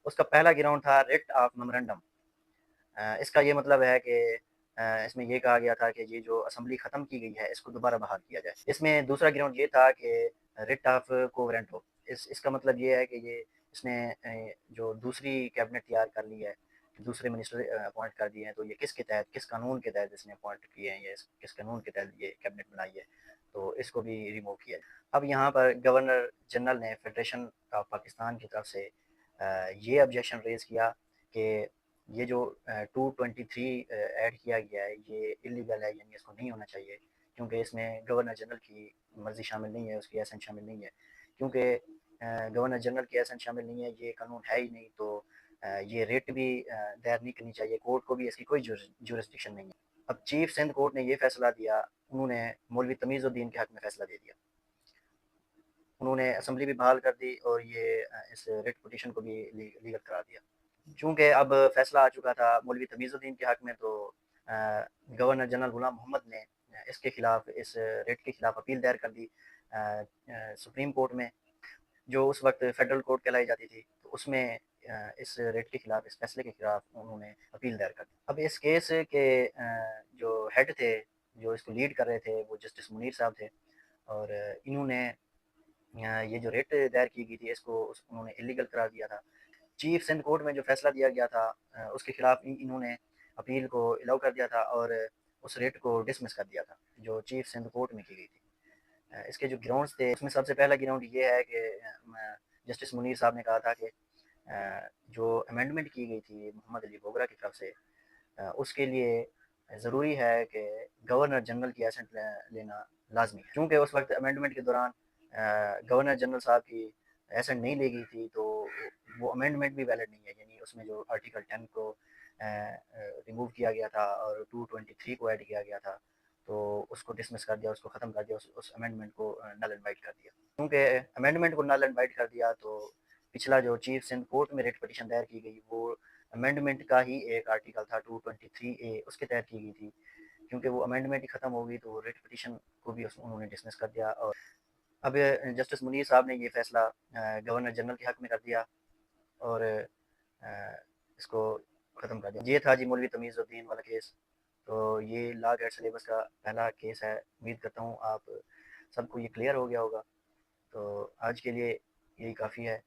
اس کا پہلا گراؤنڈ تھا ریٹ آف میمورنڈم۔ اس کا یہ مطلب ہے کہ اس میں یہ کہا گیا تھا کہ یہ جو اسمبلی ختم کی گئی ہے اس کو دوبارہ بحال کیا جائے۔ اس میں دوسرا گراؤنڈ یہ تھا کہ ریٹ آف کوورنٹو، اس کا مطلب یہ ہے کہ یہ اس نے جو دوسری کیبنٹ تیار کر لی ہے، دوسرے منسٹر اپوائنٹ کر دیے ہیں، تو یہ کس کے تحت، کس قانون کے تحت اس نے اپوائنٹ کیے ہیں، یا کس قانون کے تحت یہ کیبنٹ بنائی ہے، تو اس کو بھی ریموو کیا ہے۔ اب یہاں پر گورنر جنرل نے فیڈریشن آف پاکستان کی طرف سے یہ آبجیکشن ریز کیا کہ یہ جو 223 ایڈ کیا گیا ہے یہ اللیگل ہے، یعنی اس کو نہیں ہونا چاہیے، کیونکہ اس میں گورنر جنرل کی مرضی شامل نہیں ہے، اس کی ایسنٹ شامل نہیں ہے، کیونکہ گورنر جنرل کی ایسنٹ شامل نہیں ہے، یہ قانون ہے ہی نہیں، تو یہ ریٹ بھی دائر نہیں کرنی چاہیے، کورٹ کو بھی اس کی کوئی جورسڈکشن نہیں ہے۔ اب چیف سندھ کورٹ نے یہ فیصلہ دیا، انہوں نے مولوی تمیز الدین کے حق میں فیصلہ دے دیا، انہوں نے اسمبلی بھی بحال کر دی اور یہ اس ریٹ پٹیشن کو بھی لیگل کرا دیا۔ چونکہ اب فیصلہ آ چکا تھا مولوی تمیز الدین کے حق میں، تو گورنر جنرل غلام محمد نے اس کے خلاف، اس ریٹ کے خلاف اپیل دائر کر دی سپریم کورٹ میں، جو اس وقت فیڈرل کورٹ کہلائی جاتی تھی، تو اس میں اس ریٹ کے خلاف، اس فیصلے کے خلاف انہوں نے اپیل دائر کر دی۔ اب اس کیس کے جو ہیڈ تھے، جو اس کو لیڈ کر رہے تھے، وہ جسٹس منیر صاحب تھے، اور انہوں نے یہ جو ریٹ دائر کی گئی تھی اس کو انہوں نے اللیگل قرار دیا تھا۔ چیف سندھ کورٹ میں جو فیصلہ دیا گیا تھا اس کے خلاف انہوں نے اپیل کو الاؤ کر دیا تھا اور اس ریٹ کو ڈسمس کر دیا تھا جو چیف سندھ کورٹ میں کی گئی تھی۔ اس کے جو گراؤنڈز تھے اس میں سب سے پہلا گراؤنڈ یہ ہے کہ جسٹس منیر صاحب نے کہا تھا کہ جو امینڈمنٹ کی گئی تھی محمد علی بوگرا کی طرف سے، اس کے لیے ضروری ہے کہ گورنر جنرل کی ایسنٹ لینا لازمی ہے، کیونکہ اس وقت امینڈمنٹ کے دوران گورنر جنرل صاحب کی ایسنٹ نہیں لی گئی تھی، تو وہ امینڈمنٹ بھی ویلڈ نہیں ہے، یعنی اس میں جو آرٹیکل 10 کو ریموو کیا گیا تھا اور 223 کو ایڈ کیا گیا تھا، تو اس کو ڈسمس کر دیا، اس کو ختم کر دیا، اس امینڈمنٹ کو نل اینڈ وائٹ کر دیا۔ کیونکہ امینڈمنٹ کو نل اینڈ وائٹ کر دیا تو پچھلا جو چیف سندھ کورٹ میں ریٹ پٹیشن دائر کی گئی وہ امینڈمنٹ کا ہی ایک آرٹیکل تھا 223A، اس کے تحت کی گئی تھی، کیونکہ وہ امینڈمنٹ ہی ختم ہو گئی تو ریٹ پٹیشن کو بھی انہوں نے ڈسمس کر دیا۔ اور اب جسٹس منیر صاحب نے یہ فیصلہ گورنر جنرل کے حق میں کر دیا اور اس کو ختم کر دیا۔ یہ تھا جی مولوی تمیز الدین والا کیس، تو یہ لا گائیڈ سلیبس کا پہلا کیس ہے۔ امید کرتا ہوں آپ سب کو یہ کلیئر ہو گیا ہوگا، تو آج کے لیے یہی کافی ہے۔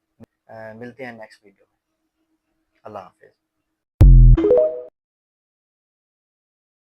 ملتے ہیں نیکسٹ ویڈیو میں۔ اللہ حافظ۔